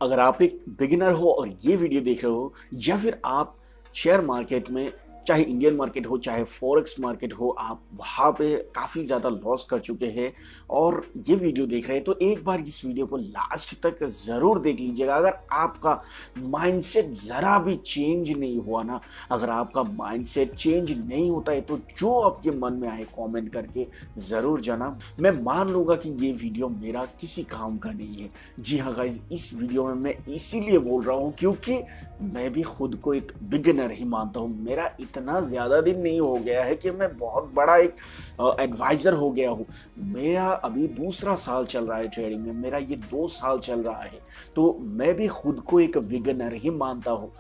अगर आप एक बिगिनर हो और ये वीडियो देख रहे हो, या फिर आप शेयर मार्केट में, चाहे इंडियन मार्केट हो चाहे फॉरेक्स मार्केट हो, आप वहाँ पे काफ़ी ज़्यादा लॉस कर चुके हैं और ये वीडियो देख रहे हैं, तो एक बार इस वीडियो को लास्ट तक ज़रूर देख लीजिएगा। अगर आपका माइंडसेट ज़रा भी चेंज नहीं हुआ ना, अगर आपका माइंडसेट चेंज नहीं होता है, तो जो आपके मन में आए कमेंट करके ज़रूर जाना। मैं मान लूँगा कि ये वीडियो मेरा किसी काम का नहीं है। जी हाँ गाइज, इस वीडियो में मैं इसीलिए बोल रहा हूँ क्योंकि मैं भी खुद को एक बिगिनर ही मानता हूँ। मेरा इतना ज़्यादा दिन नहीं हो गया है कि मैं बहुत बड़ा एक एडवाइज़र हो गया हूँ। मेरा अभी दूसरा साल चल रहा है ट्रेडिंग में, मेरा ये 2 साल चल रहा है, तो मैं भी खुद को एक बिगिनर ही मानता हूँ।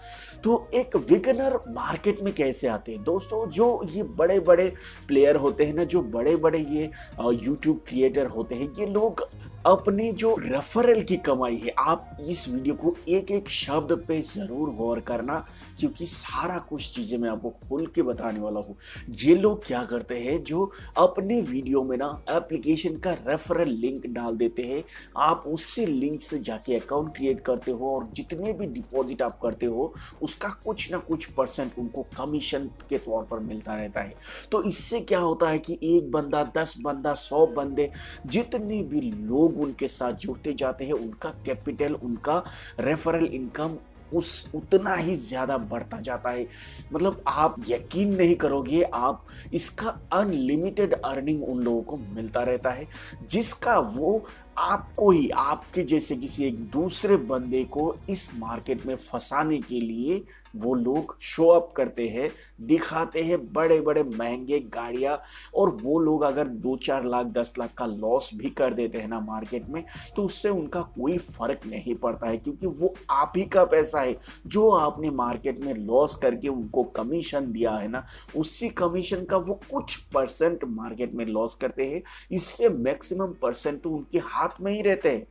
तो एक बिगिनर मार्केट में कैसे आते हैं दोस्तों? जो ये बड़े बड़े प्लेयर होते हैं ना, जो बड़े बड़े ये यूट्यूब क्रिएटर होते हैं, ये लोग अपने जो रेफरल की कमाई है, आप इस वीडियो को एक एक शब्द पे ज़रूर गौर करना, क्योंकि सारा कुछ चीज़ें मैं आपको खोल के बताने वाला हूँ। ये लोग क्या करते हैं, जो अपने वीडियो में ना एप्लीकेशन का रेफरल लिंक डाल देते हैं, आप उससे लिंक से जाके अकाउंट क्रिएट करते हो और जितने भी डिपॉजिट आप करते हो उसका कुछ ना कुछ परसेंट उनको कमीशन के तौर पर मिलता रहता है। तो इससे क्या होता है कि एक बंदा, 10 बंदा, 100 बंदे, जितने भी लोग उनके साथ जुड़ते जाते हैं, उनका कैपिटल, उनका रेफरल इनकम उतना ही ज़्यादा बढ़ता जाता है। मतलब आप यकीन नहीं करोगे, आप इसका अनलिमिटेड अर्निंग उन लोगों को मिलता रहता है, जिसका वो आपको ही, आपके जैसे किसी एक दूसरे बंदे को इस मार्केट में फंसाने के लिए वो लोग शो अप करते हैं, दिखाते हैं बड़े बड़े महंगे गाड़ियाँ। और वो लोग अगर 2-4 लाख 10 लाख का लॉस भी कर देते हैं ना मार्केट में, तो उससे उनका कोई फर्क नहीं पड़ता है, क्योंकि वो आप ही का पैसा है। जो आपने मार्केट में लॉस करके उनको कमीशन दिया है ना, उसी कमीशन का वो कुछ परसेंट मार्केट में लॉस करते हैं। इससे मैक्सिमम परसेंट तो उनके हाथ में ही रहते हैं।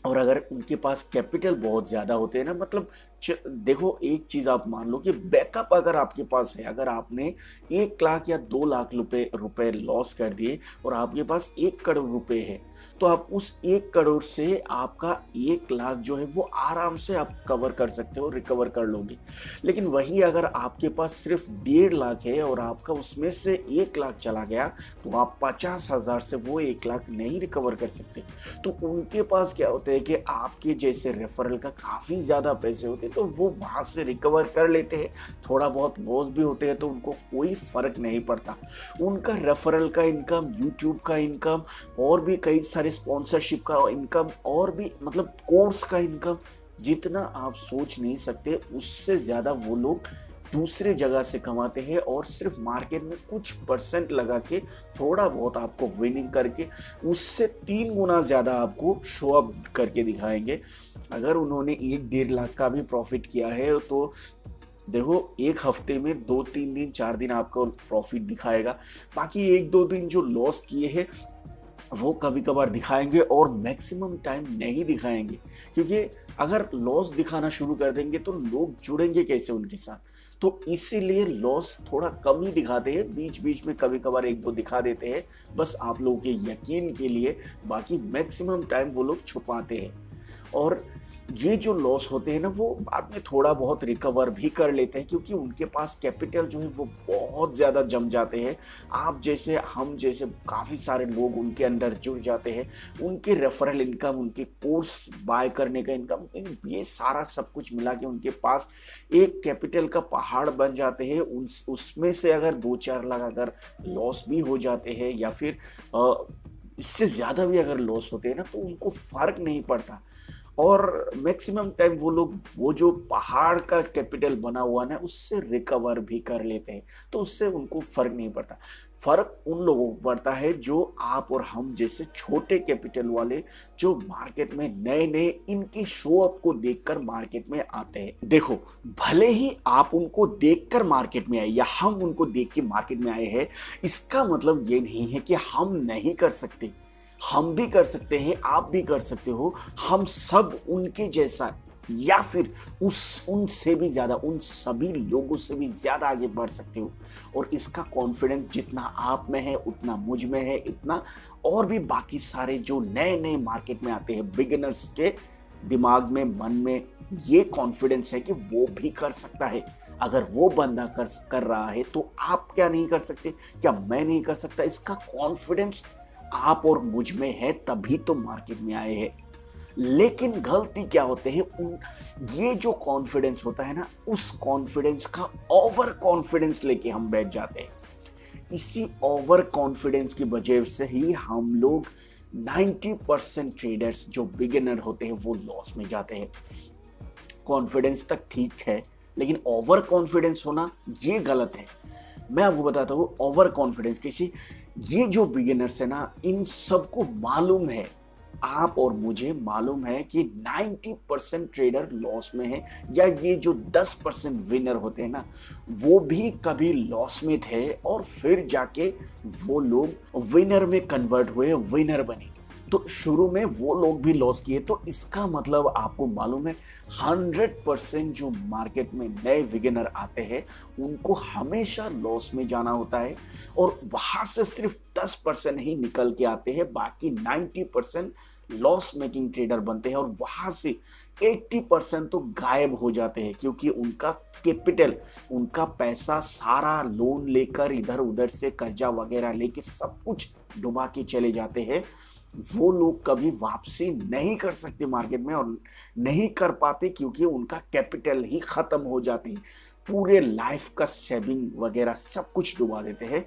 और अगर उनके पास कैपिटल बहुत ज़्यादा होते हैं ना, मतलब देखो, एक चीज़ आप मान लो कि बैकअप अगर आपके पास है, अगर आपने 1 लाख या 2 लाख रुपए लॉस कर दिए और आपके पास 1 करोड़ रुपए है, तो आप उस 1 करोड़ से आपका 1 लाख जो है वो आराम से आप कवर कर सकते हो, रिकवर कर लोगे। लेकिन वही अगर आपके पास सिर्फ 1.5 लाख है और आपका उसमें से 1 लाख चला गया, तो आप 50,000 से वो 1 लाख नहीं रिकवर कर सकते। तो उनके पास क्या होता है कि आपके जैसे रेफरल का काफ़ी ज़्यादा पैसे होते हैं, तो वो वहाँ से रिकवर कर लेते हैं। थोड़ा बहुत लॉस भी होते हैं तो उनको कोई फ़र्क नहीं पड़ता। उनका रेफरल का इनकम, यूट्यूब का इनकम, और भी कई सारे स्पॉन्सरशिप का इनकम, और भी मतलब कोर्स का इनकम, जितना आप सोच नहीं सकते उससे ज़्यादा वो लोग दूसरे जगह से कमाते हैं। और सिर्फ मार्केट में कुछ परसेंट लगा के, थोड़ा बहुत आपको विनिंग करके, उससे 3 गुना ज़्यादा आपको शो अप करके दिखाएंगे। अगर उन्होंने 1-1.5 लाख का भी प्रॉफिट किया है, तो देखो, एक हफ्ते में 2-3 दिन, 4 दिन आपको प्रॉफिट दिखाएगा। बाकी 1-2 दिन जो लॉस किए हैं वो कभी कभार दिखाएंगे, और मैक्सिमम टाइम नहीं दिखाएंगे, क्योंकि अगर लॉस दिखाना शुरू कर देंगे तो लोग जुड़ेंगे कैसे उनके साथ। तो इसीलिए लॉस थोड़ा कम ही दिखाते हैं, बीच बीच में कभी कभार 1-2 दिखा देते हैं, बस आप लोगों के यकीन के लिए। बाकी मैक्सिमम टाइम वो लोग छुपाते हैं। और ये जो लॉस होते हैं ना, वो बाद में थोड़ा बहुत रिकवर भी कर लेते हैं, क्योंकि उनके पास कैपिटल जो है वो बहुत ज़्यादा जम जाते हैं। आप जैसे, हम जैसे काफ़ी सारे लोग उनके अंडर जुड़ जाते हैं। उनके रेफरल इनकम, उनके कोर्स बाय करने का इनकम, ये सारा सब कुछ मिला के उनके पास एक कैपिटल का पहाड़ बन जाते हैं। उसमें से अगर 2-4 लाख अगर लॉस भी हो जाते हैं, या फिर इससे ज़्यादा भी अगर लॉस होते हैं ना, तो उनको फ़र्क नहीं पड़ता। और मैक्सिमम टाइम वो लोग वो जो पहाड़ का कैपिटल बना हुआ ना, उससे रिकवर भी कर लेते हैं, तो उससे उनको फर्क नहीं पड़ता। फर्क उन लोगों को पड़ता है जो आप और हम जैसे छोटे कैपिटल वाले, जो मार्केट में नए नए इनके शो अप को देखकर मार्केट में आते हैं। देखो, भले ही आप उनको देखकर मार्केट में आए या हम उनको देख के मार्केट में आए हैं, इसका मतलब ये नहीं है कि हम नहीं कर सकते। हम भी कर सकते हैं, आप भी कर सकते हो। हम सब उनके जैसा, या फिर उनसे भी ज़्यादा, उन सभी लोगों से भी ज़्यादा आगे बढ़ सकते हो। और इसका कॉन्फिडेंस जितना आप में है, उतना मुझ में है, इतना और भी बाकी सारे जो नए नए मार्केट में आते हैं बिगिनर्स के, दिमाग में, मन में ये कॉन्फिडेंस है कि वो भी कर सकता है। अगर वो बंदा कर रहा है तो आप क्या नहीं कर सकते? क्या मैं नहीं कर सकता? इसका कॉन्फिडेंस आप और मुझ में है, तभी तो मार्केट में आए हैं। लेकिन गलती क्या होते हैं, ये जो कॉन्फिडेंस होता है ना, उस कॉन्फिडेंस का ओवर कॉन्फिडेंस लेके हम बैठ जाते हैं। इसी ओवर कॉन्फिडेंस की वजह से ही हम लोग 90% ट्रेडर्स जो बिगिनर होते हैं वो लॉस में जाते हैं। कॉन्फिडेंस तक ठीक है, लेकिन ओवर कॉन्फिडेंस होना ये गलत है। मैं आपको बताता हूँ ओवर कॉन्फिडेंस किसी, ये जो बिगिनर्स है ना, इन सबको मालूम है, आप और मुझे मालूम है कि 90% ट्रेडर लॉस में है, या ये जो 10% विनर होते हैं ना, वो भी कभी लॉस में थे और फिर जाके वो लोग विनर में कन्वर्ट हुए, विनर बने। तो शुरू में वो लोग भी लॉस किए। तो इसका मतलब आपको मालूम है 100% जो मार्केट में नए बिगिनर आते हैं उनको हमेशा लॉस में जाना होता है, और वहां से सिर्फ 10% ही निकल के आते हैं, बाकी 90% लॉस मेकिंग ट्रेडर बनते हैं, और वहां से 80% तो गायब हो जाते हैं, क्योंकि उनका कैपिटल, उनका पैसा सारा लोन लेकर, इधर उधर से कर्जा वगैरह लेके सब कुछ डुबा के चले जाते हैं। वो लोग कभी वापसी नहीं कर सकते मार्केट में, और नहीं कर पाते क्योंकि उनका कैपिटल ही खत्म हो जाती है। पूरे लाइफ का सेविंग वगैरह सब कुछ डुबा देते हैं,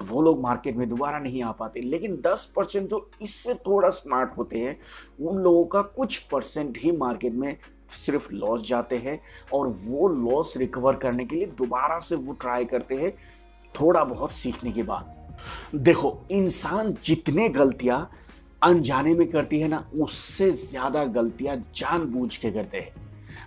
वो लोग मार्केट में दोबारा नहीं आ पाते। लेकिन 10% जो इससे थोड़ा स्मार्ट होते हैं, उन लोगों का कुछ परसेंट ही मार्केट में सिर्फ लॉस जाते हैं, और वो लॉस रिकवर करने के लिए दोबारा से वो ट्राई करते हैं थोड़ा बहुत सीखने के बाद। देखो, इंसान जितने गलतियां अनजाने में करती है ना, उससे ज्यादा गलतियां जानबूझ के करते हैं।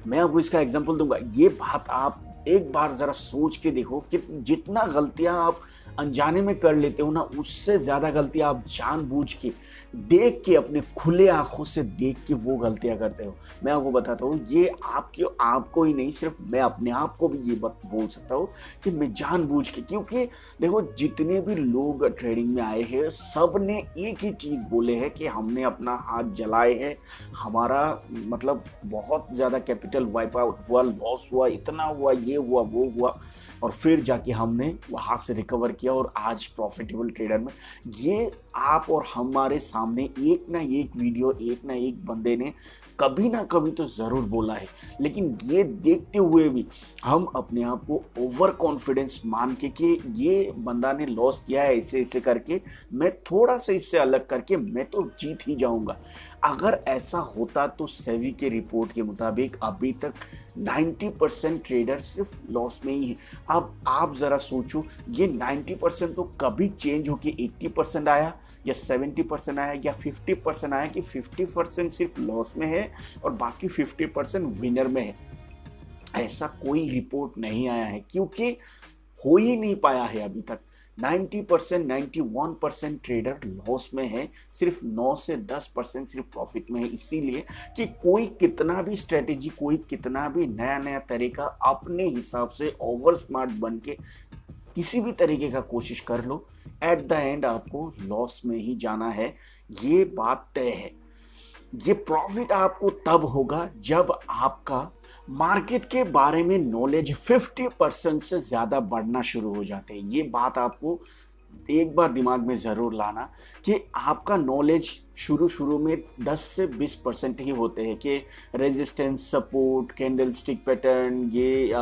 मैं आपको इसका एग्जांपल दूंगा। ये बात आप एक बार जरा सोच के देखो कि जितना गलतियां आप अनजाने में कर लेते हो ना, उससे ज्यादा गलतियां आप जानबूझ के देख के, अपने खुले आंखों से देख के वो गलतियां करते हो। मैं आपको बताता हूँ, ये आपको ही नहीं, सिर्फ मैं अपने आप को भी ये बात बोल सकता हूँ कि मैं जानबूझ के, क्योंकि देखो जितने भी लोग ट्रेडिंग में आए हैं सब ने एक ही चीज बोले है कि हमने अपना हाथ जलाए हैं, हमारा मतलब बहुत ज्यादा कैपिटल वाइप आउट हुआ, लॉस हुआ, इतना हुआ, ये हुआ, वो हुआ, और फिर जाके हमने वहां से रिकवर किया और आज प्रॉफिटेबल ट्रेडर में। ये आप और हमारे सामने एक ना एक वीडियो, एक ना एक बंदे ने कभी ना कभी तो जरूर बोला है, लेकिन ये देखते हुए भी हम अपने आप को ओवर कॉन्फिडेंस मान के कि ये बंदा ने लॉस किया है ऐसे ऐसे करके, मैं थोड़ा सा इससे अलग करके मैं तो जीत ही जाऊंगा। अगर ऐसा होता तो सेबी के रिपोर्ट के मुताबिक अभी तक 90% ट्रेडर सिर्फ लॉस में ही है। अब आप जरा सोचो, ये 90% तो कभी चेंज होके 80% आया, या 70% आया, या 50% आया, कि 50% सिर्फ लॉस में है और बाकी 50% विनर में है? ऐसा कोई रिपोर्ट नहीं आया है, क्योंकि हो ही नहीं पाया है अभी तक। 90%, 91% ट्रेडर लॉस में है, सिर्फ 9 से 10% सिर्फ प्रॉफिट में है। इसीलिए कि कोई कितना भी स्ट्रेटेजी, कोई कितना भी नया नया तरीका अपने हिसाब से ओवर स्मार्ट बन के किसी भी तरीके का कोशिश कर लो, एट द एंड आपको लॉस में ही जाना है। ये बात तय है। ये प्रॉफिट आपको तब होगा जब आपका मार्केट के बारे में नॉलेज 50% से ज्यादा बढ़ना शुरू हो जाते हैं। ये बात आपको एक बार दिमाग में जरूर लाना कि आपका नॉलेज शुरू में 10 से 20% ही होते हैं, कि resistance, support, candle stick pattern, ये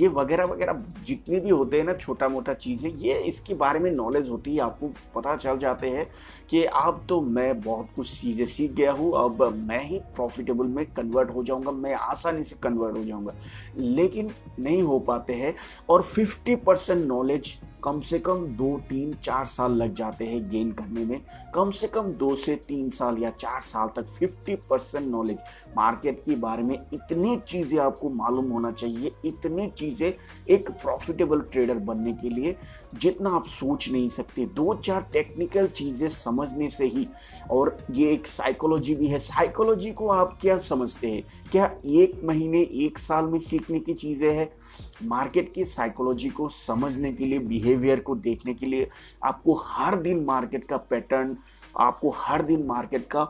वगैरह वगैरह जितने भी होते हैं ना, छोटा मोटा चीज़ें, ये इसके बारे में नॉलेज होती है। आपको पता चल जाते हैं कि अब तो मैं बहुत कुछ चीज़ें सीख गया हूँ, अब मैं ही प्रॉफिटेबल में कन्वर्ट हो जाऊँगा, मैं आसानी से कन्वर्ट हो जाऊँगा। लेकिन नहीं हो पाते हैं, और 50% नॉलेज कम से कम 2, 3, 4 साल लग जाते हैं गेन करने में। कम से कम 2 से 3 साल या 4 साल तक 50% नॉलेज मार्केट के बारे में, इतनी चीज़ें आपको मालूम होना चाहिए, इतनी चीज़ें एक प्रॉफिटेबल ट्रेडर बनने के लिए जितना आप सोच नहीं सकते। 2-4 टेक्निकल चीज़ें समझने से ही, और ये एक साइकोलॉजी भी है। साइकोलॉजी को आप क्या समझते हैं? क्या 1 महीने, 1 साल में सीखने की चीज़ें हैं? मार्केट की साइकोलॉजी को समझने के लिए, बिहेवियर को देखने के लिए आपको हर दिन मार्केट का पैटर्न, आपको हर दिन मार्केट का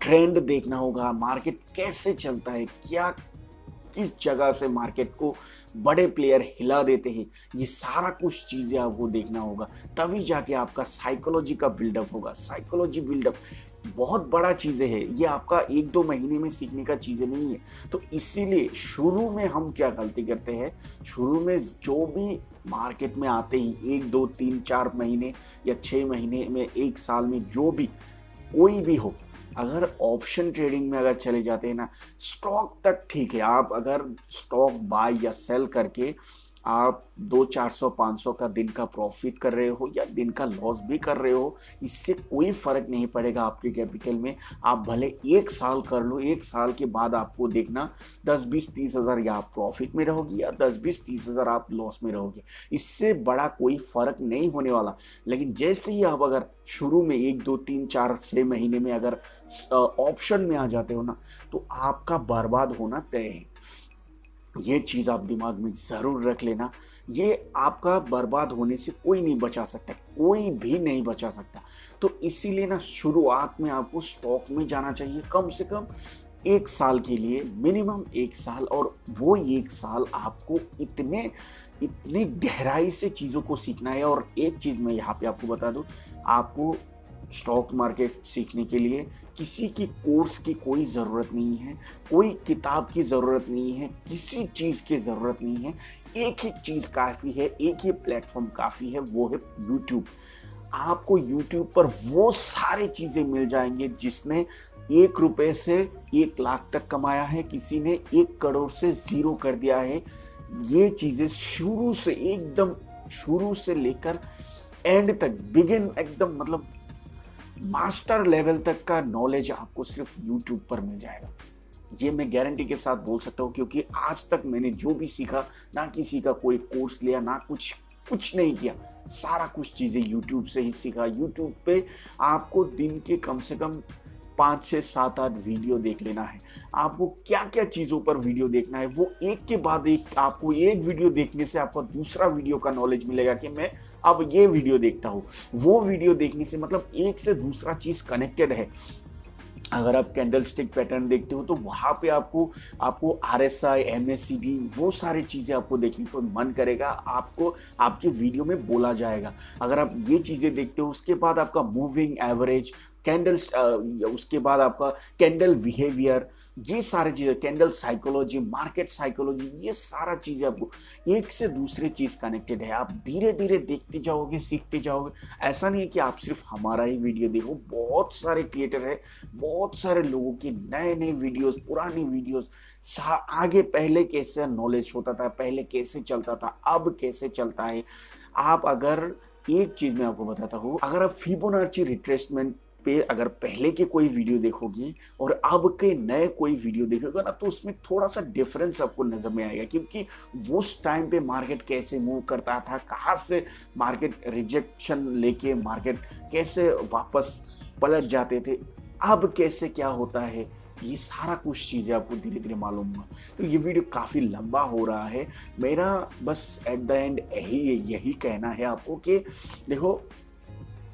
ट्रेंड देखना होगा, मार्केट कैसे चलता है, क्या किस जगह से मार्केट को बड़े प्लेयर हिला देते हैं, ये सारा कुछ चीज़ें आपको देखना होगा। तभी जाके आपका साइकोलॉजी का बिल्डअप होगा। साइकोलॉजी बिल्डअप बहुत बड़ा चीज़ें है, ये आपका 1-2 महीने में सीखने का चीज़ें नहीं है। तो इसीलिए शुरू में हम क्या गलती करते हैं, शुरू में जो भी मार्केट में आते ही 1-2-3-4 महीने या 6 महीने में, 1 साल में, जो भी कोई भी हो, अगर ऑप्शन ट्रेडिंग में अगर चले जाते हैं ना, स्टॉक तक ठीक है, आप अगर स्टॉक बाय या सेल करके आप 200-400-500 का दिन का प्रॉफिट कर रहे हो या दिन का लॉस भी कर रहे हो, इससे कोई फर्क नहीं पड़ेगा आपके कैपिटल में। आप भले 1 साल कर लो, 1 साल के बाद आपको देखना 10-20-30 हज़ार या आप प्रॉफिट में रहोगी या 10-20-30 हज़ार आप लॉस में रहोगे, इससे बड़ा कोई फर्क नहीं होने वाला। लेकिन जैसे ही आप अगर शुरू में 1-2-3-4-6 महीने में अगर ऑप्शन में आ जाते हो ना, तो आपका बर्बाद होना तय है। ये चीज़ आप दिमाग में ज़रूर रख लेना। ये आपका बर्बाद होने से कोई नहीं बचा सकता, कोई भी नहीं बचा सकता। तो इसीलिए ना शुरुआत में आपको स्टॉक में जाना चाहिए कम से कम 1 साल के लिए, मिनिमम 1 साल। और वो 1 साल आपको इतने इतने गहराई से चीज़ों को सीखना है। और एक चीज़ मैं यहाँ पे आपको बता दूँ, आपको स्टॉक मार्केट सीखने के लिए किसी की कोर्स की कोई ज़रूरत नहीं है, कोई किताब की ज़रूरत नहीं है, किसी चीज़ की ज़रूरत नहीं है। एक ही चीज़ काफ़ी है, एक ही प्लेटफॉर्म काफ़ी है, वो है यूट्यूब। आपको यूट्यूब पर वो सारी चीज़ें मिल जाएंगे जिसने 1 रुपये से 1 लाख तक कमाया है, किसी ने 1 करोड़ से 0 कर दिया है। ये चीज़ें शुरू से एकदम शुरू से लेकर एंड तक, बिगिन एकदम मतलब मास्टर लेवल तक का नॉलेज आपको सिर्फ यूट्यूब पर मिल जाएगा। ये मैं गारंटी के साथ बोल सकता हूँ, क्योंकि आज तक मैंने जो भी सीखा, ना किसी का कोई कोर्स लिया, ना कुछ नहीं किया, सारा कुछ चीज़ें यूट्यूब से ही सीखा। यूट्यूब पे आपको दिन के कम से कम 5 से 7-8 वीडियो देख लेना है। आपको क्या क्या चीज़ों पर वीडियो देखना है, वो एक के बाद एक, आपको एक वीडियो देखने से आपको दूसरा वीडियो का नॉलेज मिलेगा कि मैं अब ये वीडियो देखता हूँ। वो वीडियो देखने से मतलब एक से दूसरा चीज़ कनेक्टेड है। अगर आप कैंडल स्टिक पैटर्न देखते हो तो वहाँ पे आपको RSI, MACD, वो सारी चीज़ें आपको देखने को मन करेगा, आपको आपके वीडियो में बोला जाएगा। अगर आप ये चीज़ें देखते हो, उसके बाद आपका मूविंग एवरेज कैंडल्स, उसके बाद आपका कैंडल बिहेवियर, ये सारी चीज़ें, कैंडल साइकोलॉजी, मार्केट साइकोलॉजी, ये सारा चीज़ें आपको एक से दूसरे चीज़ कनेक्टेड है। आप धीरे धीरे देखते जाओगे, सीखते जाओगे। ऐसा नहीं है कि आप सिर्फ हमारा ही वीडियो देखो, बहुत सारे क्रिएटर है, बहुत सारे लोगों के नए नए वीडियोस, पुरानी वीडियोस, आगे पहले कैसे नॉलेज होता था, पहले कैसे चलता था, अब कैसे चलता है। आप अगर एक चीज़ मैं आपको बताता हूँ, अगर आप फिबोनाची रिट्रेसमेंट पे अगर पहले के कोई वीडियो देखोगे और अब के नए कोई वीडियो देखोगे ना, तो उसमें थोड़ा सा डिफरेंस आपको नजर में आएगा, क्योंकि उस टाइम पे मार्केट कैसे मूव करता था, कहाँ से मार्केट रिजेक्शन लेके मार्केट कैसे वापस पलट जाते थे, अब कैसे क्या होता है, ये सारा कुछ चीज़ें आपको धीरे धीरे मालूम हुआ। तो ये वीडियो काफ़ी लंबा हो रहा है। मेरा बस एट द एंड यही कहना है आपको कि देखो,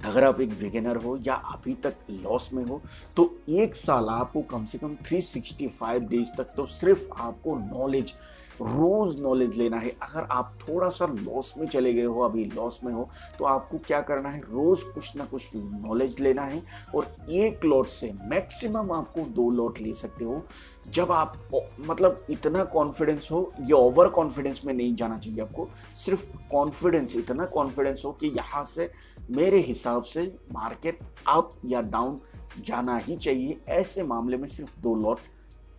अगर आप एक बिगिनर हो या अभी तक लॉस में हो, तो 1 साल आपको कम से कम 365 डेज तक तो सिर्फ आपको नॉलेज, रोज नॉलेज लेना है। अगर आप थोड़ा सा लॉस में चले गए हो, अभी लॉस में हो, तो आपको क्या करना है, रोज कुछ ना कुछ नॉलेज लेना है। और 1 लॉट से मैक्सिमम आपको 2 लॉट ले सकते हो। जब आप मतलब इतना कॉन्फिडेंस हो, ये ओवर कॉन्फिडेंस में नहीं जाना चाहिए आपको, सिर्फ कॉन्फिडेंस, इतना कॉन्फिडेंस हो कि यहाँ से मेरे हिसाब से मार्केट अप या डाउन जाना ही चाहिए। ऐसे मामले में सिर्फ 2 लॉट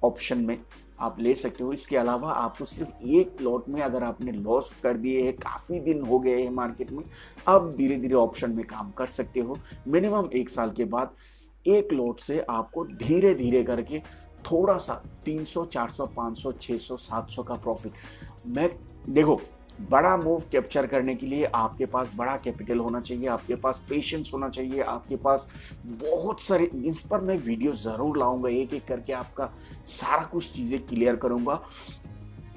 ऑप्शन में आप ले सकते हो। इसके अलावा आपको सिर्फ 1 लॉट में, अगर आपने लॉस कर दिए हैं, काफ़ी दिन हो गए हैं मार्केट में, अब धीरे धीरे ऑप्शन में काम कर सकते हो। मिनिमम 1 साल के बाद 1 लॉट से आपको धीरे धीरे करके थोड़ा सा 300, 400, 500, 600, 700 का प्रॉफिट। मैं देखो, बड़ा मूव कैप्चर करने के लिए आपके पास बड़ा कैपिटल होना चाहिए, आपके पास पेशेंस होना चाहिए, आपके पास बहुत सारे, इस पर मैं वीडियो ज़रूर लाऊंगा, एक एक करके आपका सारा कुछ चीज़ें क्लियर करूंगा।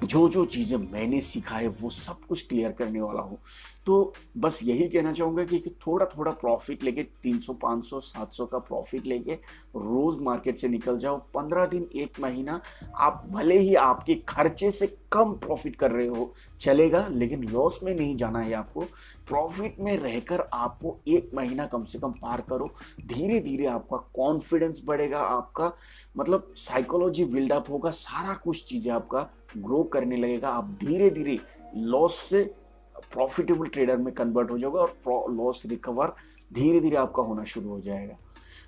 जो जो चीज़ें मैंने सीखा है वो सब कुछ क्लियर करने वाला हूँ। तो बस यही कहना चाहूँगा कि थोड़ा थोड़ा प्रॉफिट लेके 300 500 700 का प्रॉफिट लेके रोज मार्केट से निकल जाओ। 15 दिन एक महीना आप भले ही आपके खर्चे से कम प्रॉफिट कर रहे हो चलेगा, लेकिन लॉस में नहीं जाना है आपको। प्रॉफिट में रहकर आपको एक महीना कम से कम पार करो। धीरे धीरे आपका कॉन्फिडेंस बढ़ेगा, आपका मतलब साइकोलॉजी बिल्डअप होगा, सारा कुछ चीजें आपका ग्रो करने लगेगा। आप धीरे धीरे लॉस से प्रॉफिटेबल ट्रेडर में कन्वर्ट हो जाओगे और लॉस रिकवर धीरे धीरे आपका होना शुरू हो जाएगा।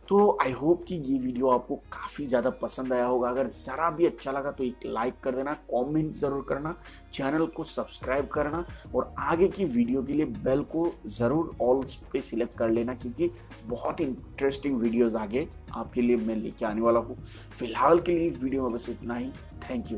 तो आई होप कि ये वीडियो आपको काफ़ी ज़्यादा पसंद आया होगा। अगर ज़रा भी अच्छा लगा तो एक लाइक कर देना, कमेंट ज़रूर करना, चैनल को सब्सक्राइब करना और आगे की वीडियो के लिए बेल को ज़रूर ऑल पे सिलेक्ट कर लेना, क्योंकि बहुत इंटरेस्टिंग वीडियोज़ आगे आपके लिए मैं लेके आने वाला हूँ। फिलहाल के लिए इस वीडियो में बस इतना ही। Thank you.